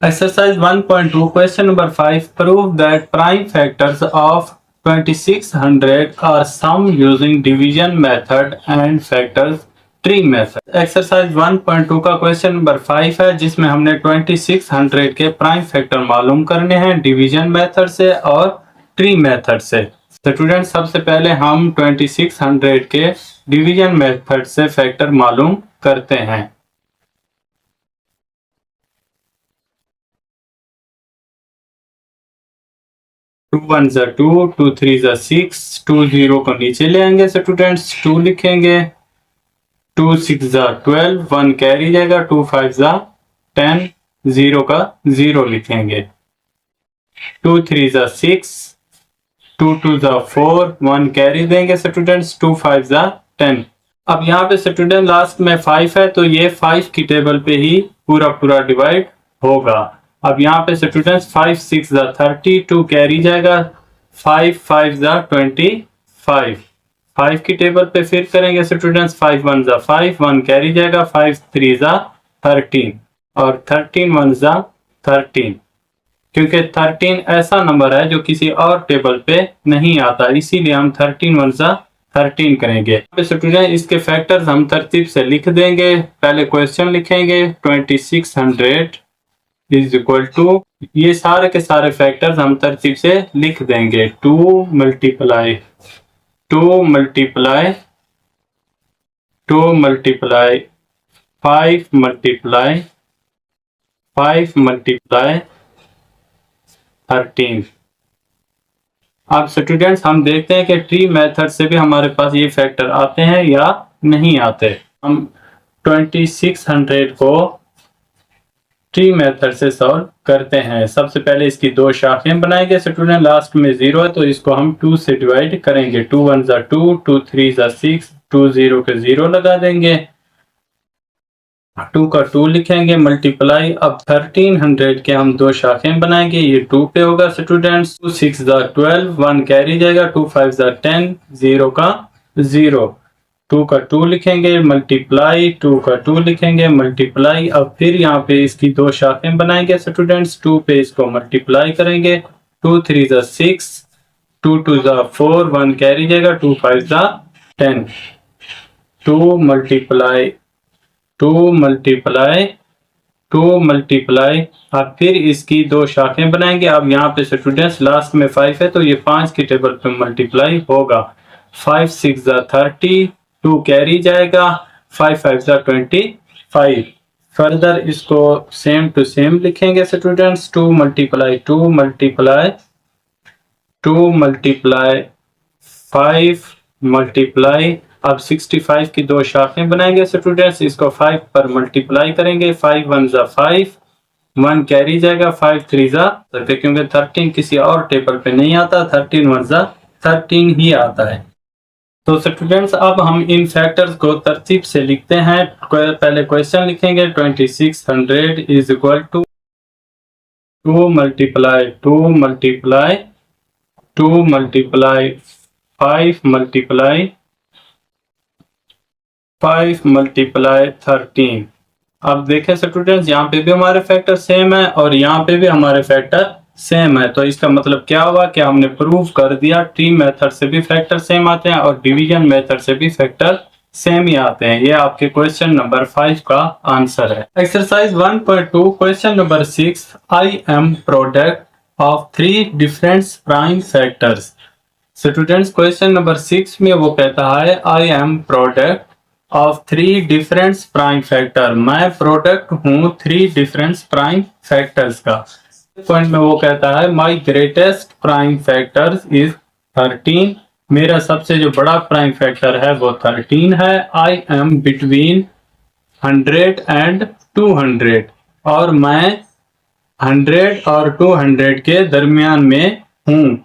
Exercise 1.2 question number 5 prove that prime factors of 2600 are sum using division method and factors tree method। Exercise 1.2 का question number 5 है जिसमें हमने 2600 के prime factor मालूम करने हैं डिवीजन मेथड से और ट्री मेथड से। स्टूडेंट सबसे पहले हम 2600 के डिवीजन मेथड से फैक्टर मालूम करते हैं। 2 1 जा 2, 2 3 जा 6, 2 0 को नीचे ले आएंगे स्टूडेंट्स, 2 लिखेंगे, 2 6 जा 12, 1 कैरी जाएगा, 2 5 जा 10, 0 का 0 लिखेंगे, 2 3 जा 6, 2 2 जा 4, 1 कैरी देंगे स्टूडेंट्स, 2 5 जा 10। अब यहाँ पे स्टूडेंट लास्ट में 5 है तो ये 5 की टेबल पे ही पूरा डिवाइड होगा। अब यहाँ पे स्टूडेंट्स 5 6 जा 30, 2 कैरी जाएगा, 5 5 जा 25, 5 की टेबल पे फिर करेंगे स्टूडेंट्स, 5 1 जा 5, 1 कैरी जाएगा, 5 3 जा 13 और 13 1 जा 13, क्योंकि 13 ऐसा नंबर है जो किसी और टेबल पे नहीं आता, इसीलिए हम 13 1 जा 13 करेंगे। स्टूडेंट इसके फैक्टर्स हम तरतीब से लिख देंगे। पहले क्वेश्चन लिखेंगे 2600 इज इक्वल टू, ये सारे के सारे फैक्टर्स हम तरतीब से लिख देंगे। 2 multiply 2 multiply 2 multiply 5 multiply 5 multiply 13। अब स्टूडेंट्स हम देखते हैं कि ट्री मेथड से भी हमारे पास ये फैक्टर आते हैं या नहीं आते। हम 2600 को ट्री मेथड से सॉल्व करते हैं। सबसे पहले इसकी दो शाखें बनाएंगे स्टूडेंट, लास्ट में 0 है तो इसको हम 2 से डिवाइड करेंगे। 2 1 जा 2, 2 3 जा 6, 2 0 के 0 लगा देंगे, 2 का 2 लिखेंगे, मल्टीप्लाई। अब 1300 के हम दो शाखें बनाएंगे, ये 2 पे होगा स्टूडेंट्स। 2 6 जा 12, 1 कैरी जाएगा, 2 5 जा 10, 0 का 0, 2 का 2 लिखेंगे, मल्टीप्लाई, 2 का 2 लिखेंगे, मल्टीप्लाई। अब फिर यहाँ पे इसकी दो शाखें बनाएंगे स्टूडेंट्स, 2 पे इसको मल्टीप्लाई करेंगे, 2 3 जा 6, 2 2 जा 4, 1 कैरी जाएगा, 2 5 जा 10, 2 मल्टीप्लाई 2 मल्टीप्लाई 2 मल्टीप्लाई। अब फिर इसकी दो शाखें बनाएंगे। अब यहाँ पे स्टूडेंट्स लास्ट में 5 है तो ये 5 की टेबल पे मल्टीप्लाई होगा। 5 6 जा 30, 2 कैरी जाएगा, 5 5 जा 25। फर्दर इसको सेम टू सेम लिखेंगे students, 2 multiply 2 multiply 2 multiply 5 multiply. अब 65 की दो शाखें बनाएंगे स्टूडेंट्स, इसको 5 पर मल्टीप्लाई करेंगे, 5 1 जा 5, 1 कैरी जाएगा, 5 3 जा, क्योंकि 13 किसी और टेबल पे नहीं आता, 13 1 जा 13 ही आता है। तो स्टूडेंट्स अब हम इन फैक्टर्स को तरतीब से लिखते हैं। पहले क्वेश्चन लिखेंगे 2600 is equal to 2 multiply 2 multiply 2 multiply 5 multiply 5 multiply 13। अब देखें स्टूडेंट्स यहाँ पे भी हमारे फैक्टर सेम है और यहाँ पे भी हमारे फैक्टर सेम है, तो इसका मतलब क्या हुआ कि हमने प्रूव कर दिया ट्री मेथड से भी फैक्टर सेम आते हैं और डिवीजन मेथड से भी फैक्टर सेम ही आते हैं। ये आपके क्वेश्चन नंबर 5 का आंसर है। Exercise 1.2 question number 6, I am product of 3 different prime factors. Students question number 6 में वो कहता है I am product of 3 different prime factor, मैं प्रोडक्ट हूँ 3 डिफरेंट प्राइम फैक्टर्स का। पॉइंट में वो कहता है माई ग्रेटेस्ट प्राइम फैक्टर इज 13, मेरा सबसे जो बड़ा प्राइम फैक्टर है वो 13 है। आई एम बिटवीन 100 एंड 200, और मैं 100 और 200 के दरमियान में हूँ।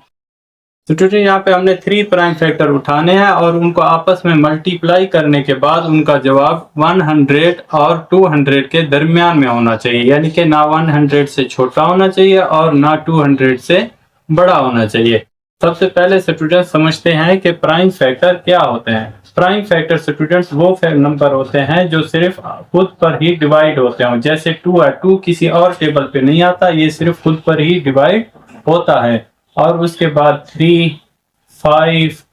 स्टूडेंट यहाँ पे हमने 3 प्राइम फैक्टर उठाने हैं और उनको आपस में मल्टीप्लाई करने के बाद उनका जवाब 100 और 200 के दरमियान में होना चाहिए, यानी कि ना 100 से छोटा होना चाहिए और ना 200 से बड़ा होना चाहिए। सबसे पहले स्टूडेंट समझते हैं कि प्राइम फैक्टर क्या होते हैं। प्राइम फैक्टर स्टूडेंट्स वो नंबर होते हैं जो सिर्फ खुद पर ही डिवाइड होते हैं, जैसे 2 है, 2 किसी और टेबल पे नहीं आता, ये सिर्फ खुद पर ही डिवाइड होता है। और उसके बाद 3, 5,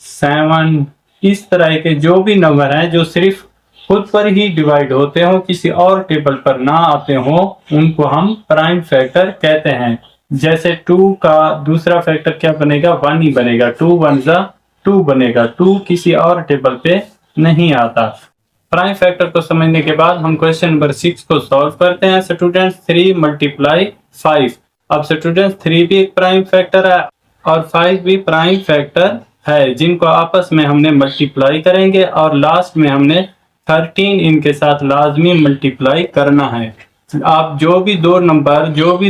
7 इस तरह के जो भी नंबर हैं जो सिर्फ खुद पर ही डिवाइड होते हो, किसी और टेबल पर ना आते हो, उनको हम प्राइम फैक्टर कहते हैं। जैसे 2 का दूसरा फैक्टर क्या बनेगा, 1 ही बनेगा, 2 1 2 बनेगा, 2 किसी और टेबल पे नहीं आता। प्राइम फैक्टर को समझने के बाद हम क्वेश्चन नंबर 6 को सॉल्व करते हैं स्टूडेंट्स। 3 × 5। अब स्टूडेंट्स 3 भी एक प्राइम फैक्टर है और 5 भी प्राइम फैक्टर है, जिनको आपस में हमने मल्टीप्लाई करेंगे और लास्ट में हमने 13 इनके साथ लाजमी मल्टीप्लाई करना है। आप जो भी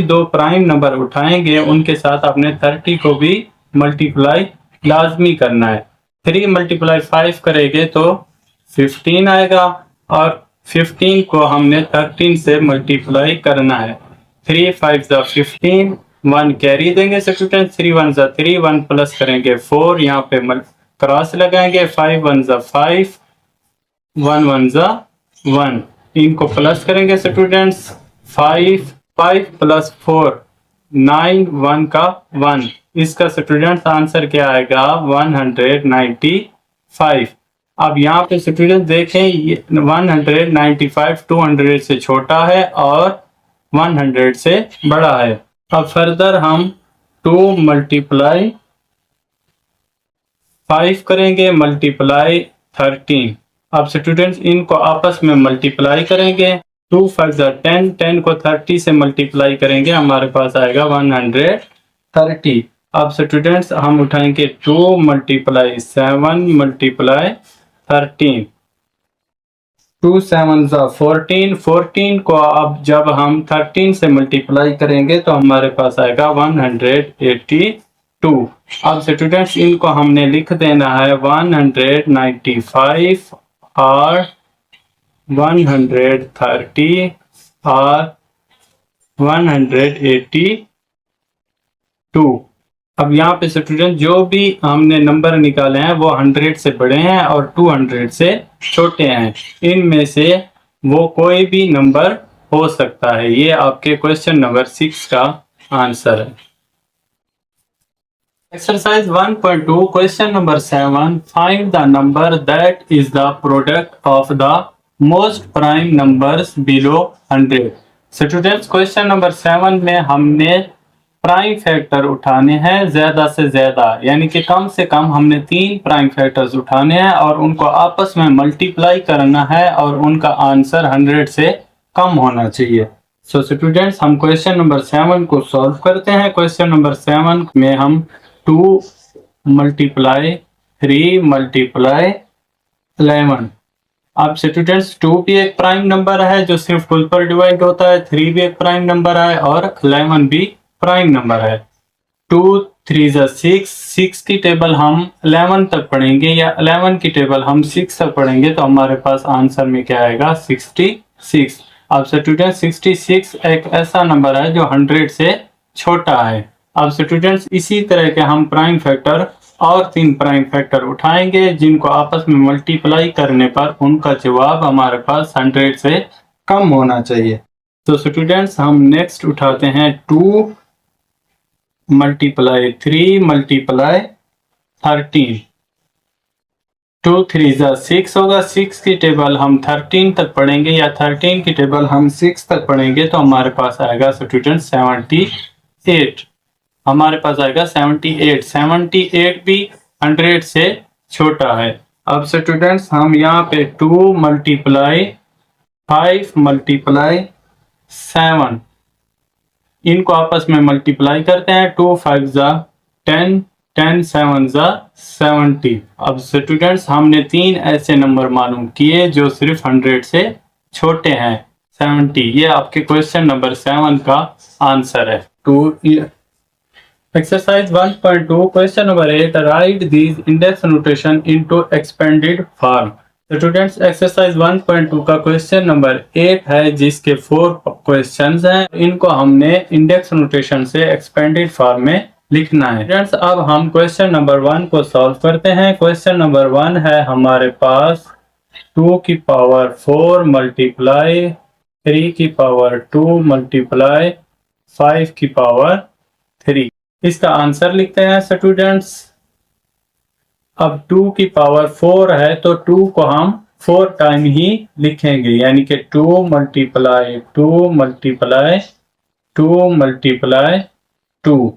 दो प्राइम नंबर उठाएंगे उनके साथ आपने 30 को भी मल्टीप्लाई लाजमी करना है। 3 × 5 करेंगे तो 15 आएगा और 15 को हमने 13 से मल्टीप्लाई करना है। 3 5 15, 1 कैरी देंगे स्टूडेंट, 3 1 3, 1 प्लस करेंगे 4, यहाँ पे क्रॉस लगाएंगे, 5 1 5, 1 1 1, इनको प्लस करेंगे स्टूडेंट्स, 5 + 4 9, 1 का 1, इसका स्टूडेंट्स आंसर क्या आएगा 195। अब यहाँ पे स्टूडेंट देखें 195 200 से छोटा है और 100 से बड़ा है। अब फर्दर हम 2 × 5 करेंगे मल्टीप्लाई 13। अब स्टूडेंट्स इनको आपस में मल्टीप्लाई करेंगे, 2 5 10, 10 को 30 से मल्टीप्लाई करेंगे, हमारे पास आएगा 130। अब स्टूडेंट्स हम उठाएंगे 2 × 7 × 13, 2 7 14, 14 को अब जब हम 13 से मल्टीप्लाई करेंगे तो हमारे पास आएगा 182। अब स्टूडेंट्स इनको हमने लिख देना है 195 और 130 और 182। अब यहाँ पे स्टूडेंट जो भी हमने नंबर निकाले हैं वो 100 से बड़े हैं और 200 से छोटे हैं, इनमें से वो कोई भी नंबर हो सकता है। ये आपके क्वेश्चन नंबर 6 का आंसर है। Exercise 1.2 question number 7, find the number that is the product of the most prime numbers below 100। Students question number 7 में हमने प्राइम फैक्टर उठाने हैं ज्यादा से ज्यादा, यानी कि कम से कम हमने 3 प्राइम फैक्टर्स उठाने हैं और उनको आपस में मल्टीप्लाई करना है और उनका आंसर 100 से कम होना चाहिए। सो स्टूडेंट्स हम क्वेश्चन नंबर 7 को सॉल्व करते हैं। क्वेश्चन नंबर 7 में हम 2 × 3 × 11। अब स्टूडेंट्स 2 भी एक प्राइम नंबर है जो सिर्फ खुद पर डिवाइड होता है, 3 भी एक प्राइम नंबर है और 11 भी प्राइम नंबर है। 2 3 6, 6 की टेबल हम 11 तक पढ़ेंगे या 11 की टेबल हम 6 तक पढ़ेंगे तो हमारे पास आंसर में क्या आएगा 66। अब स्टूडेंट 66 एक ऐसा नंबर है जो 100 से छोटा है। अब स्टूडेंट्स इसी तरह के हम प्राइम फैक्टर और 3 प्राइम फैक्टर उठाएंगे जिनको आपस में मल्टीप्लाई करने पर उनका जवाब हमारे पास 100 से कम होना चाहिए। तो स्टूडेंट्स हम नेक्स्ट उठाते हैं 2 × 3 × 13। 2 3 6 होगा, 6 की टेबल हम 13 तक पढ़ेंगे या 13 की टेबल हम 6 तक पढ़ेंगे तो हमारे पास आएगा स्टूडेंट 78। हमारे पास आएगा 78। 78 भी 100 से छोटा है। अब स्टूडेंट्स हम यहाँ पे 2 × 5 × 7 इनको आपस में मल्टीप्लाई करते हैं। 2 5 10, 10 7 70। अब स्टूडेंट्स हमने 3 ऐसे नंबर मालूम किए जो सिर्फ 100 से छोटे हैं। 70 ये आपके क्वेश्चन नंबर 7 का आंसर है। Exercise 1.2 question number 8, right these index notation into expanded form. Students exercise 1.2 का क्वेश्चन नंबर 8 है जिसके 4 क्वेश्चंस हैं। इनको हमने इंडेक्स नोटेशन से एक्सपेंडेड फॉर्म में लिखना है। फ्रेंड्स अब हम क्वेश्चन नंबर 1 को सॉल्व करते हैं। क्वेश्चन नंबर 1 है हमारे पास 2 की पावर 4 मल्टीप्लाई 3 की पावर 2 मल्टीप्लाई 5 की पावर 3। इसका आंसर लिखते हैं स्टूडेंट्स। अब 2 की पावर 4 है तो 2 को हम 4 टाइम ही लिखेंगे, यानी कि 2 मल्टीप्लाई 2 मल्टीप्लाई 2 मल्टीप्लाई 2,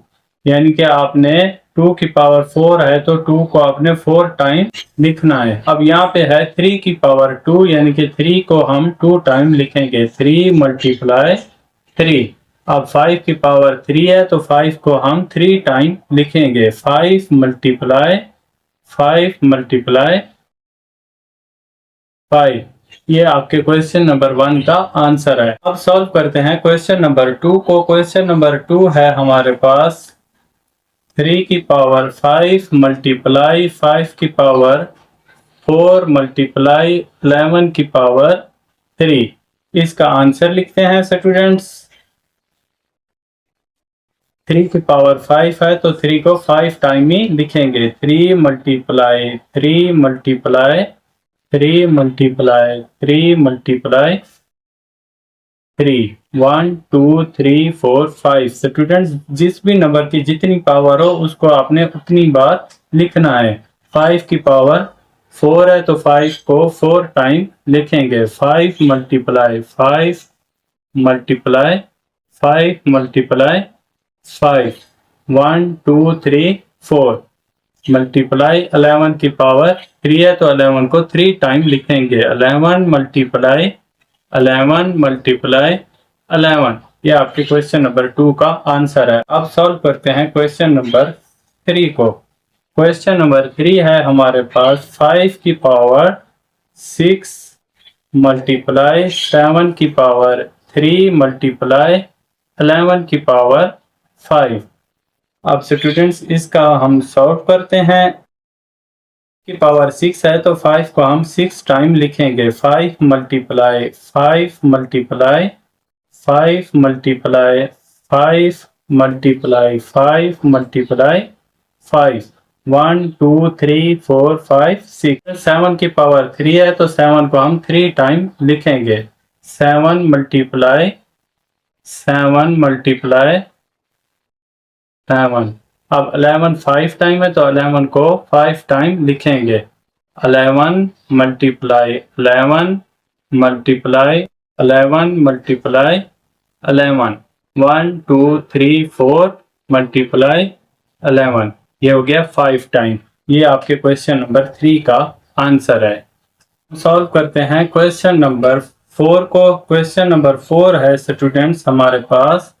यानी कि आपने 2 की पावर 4 है तो 2 को आपने 4 टाइम लिखना है। अब यहाँ पे है 3 की पावर 2, यानी कि 3 को हम 2 टाइम लिखेंगे, 3 मल्टीप्लाई 3। अब 5 की पावर 3 है तो 5 को हम 3 टाइम लिखेंगे, 5 मल्टीप्लाई 5 मल्टीप्लाई 5। ये आपके क्वेश्चन नंबर 1 का आंसर है। अब सॉल्व करते हैं क्वेश्चन नंबर 2 को। क्वेश्चन नंबर 2 है हमारे पास 3 की पावर 5 मल्टीप्लाई 5 की पावर 4 मल्टीप्लाई 11 की पावर 3। इसका आंसर लिखते हैं स्टूडेंट्स। 3 की पावर 5 है तो 3 को 5 टाइम ही लिखेंगे, 3 multiply 3 multiply 3 multiply 3 multiply 3, 1 2 3 4 5। Students जिस भी नंबर की जितनी पावर हो उसको आपने उतनी बार लिखना है। 5 की पावर 4 है तो 5 को 4 टाइम लिखेंगे, 5 मल्टीप्लाई 5 मल्टीप्लाई 5 मल्टीप्लाई 5, 1 2 3 4 मल्टीप्लाई 11 की पावर 3 है तो 11 को 3 टाइम लिखेंगे, 11 मल्टीप्लाई 11 मल्टीप्लाई 11। ये आपके क्वेश्चन नंबर 2 का आंसर है। अब सॉल्व करते हैं क्वेश्चन नंबर 3 को। क्वेश्चन नंबर 3 है हमारे पास 5 की पावर 6 मल्टीप्लाई 7 की पावर 3 मल्टीप्लाई 11 की पावर 5। अब स्टूडेंट्स इसका हम सॉल्व करते हैं। की पावर 6 है तो 5 को हम 6 टाइम लिखेंगे, 5 multiply 5 multiply 5 multiply 5 multiply 5 multiply 5, 1 2 3 4 5 6। 7 की पावर 3 है तो 7 को हम 3 टाइम लिखेंगे, 7 मल्टीप्लाई 7 मल्टीप्लाई 7। अब 11 5 टाइम है तो 11 को 5 टाइम लिखेंगे, 11 मल्टीप्लाई 11 मल्टीप्लाई 11 मल्टीप्लाई 11, 1 2 3 4 मल्टीप्लाई 11। ये हो गया 5 टाइम। ये आपके क्वेश्चन नंबर 3 का आंसर है। सॉल्व करते हैं क्वेश्चन नंबर 4 को। क्वेश्चन नंबर 4 है स्टूडेंट्स हमारे पास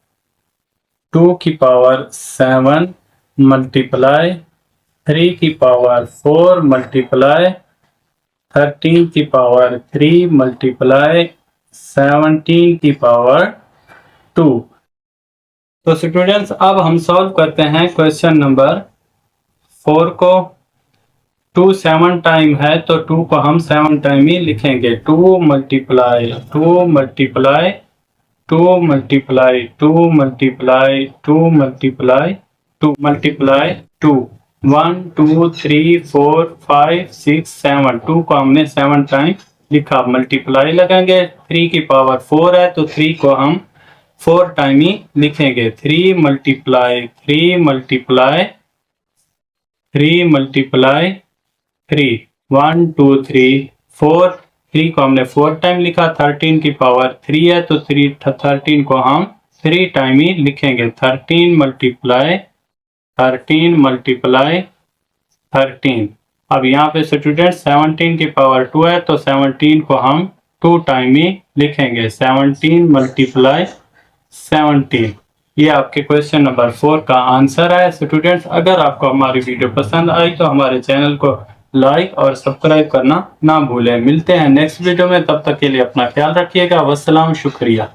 2 की पावर 7 मल्टीप्लाई 3 की पावर 4 मल्टीप्लाई 13 की पावर 3 मल्टीप्लाई 17 की पावर 2। तो स्टूडेंट्स अब हम सॉल्व करते हैं क्वेश्चन नंबर 4 को। 2 7 टाइम है तो 2 को हम 7 टाइम ही लिखेंगे, 2 multiply 2 multiply 2 multiply 2 multiply 2 multiply 2 multiply 2, 1 2 3 4 5 6 7। 2 को हमने 7 टाइम लिखा, मल्टीप्लाई लगाएंगे, 3 की पावर 4 है तो 3 को हम 4 टाइम ही लिखेंगे, 3 मल्टीप्लाई 3 मल्टीप्लाई 3 मल्टीप्लाई 3, 1 2 3 4। 3 को हमने 4 टाइम लिखा, 13 की पावर 3 है तो 13 को हम 3 टाइम ही लिखेंगे, 13 मल्टीप्लाई 13 मल्टीप्लाई 13। अब यहाँ पे स्टूडेंट 17 की पावर 2 है तो 17 को हम 2 टाइम ही लिखेंगे, 17 मल्टीप्लाई 17। ये आपके क्वेश्चन नंबर 4 का आंसर है। स्टूडेंट्स अगर आपको हमारी वीडियो पसंद आई तो हमारे चैनल को लाइक और सब्सक्राइब करना ना भूलें। मिलते हैं नेक्स्ट वीडियो में, तब तक के लिए अपना ख्याल रखिएगा। वस्सलाम, शुक्रिया।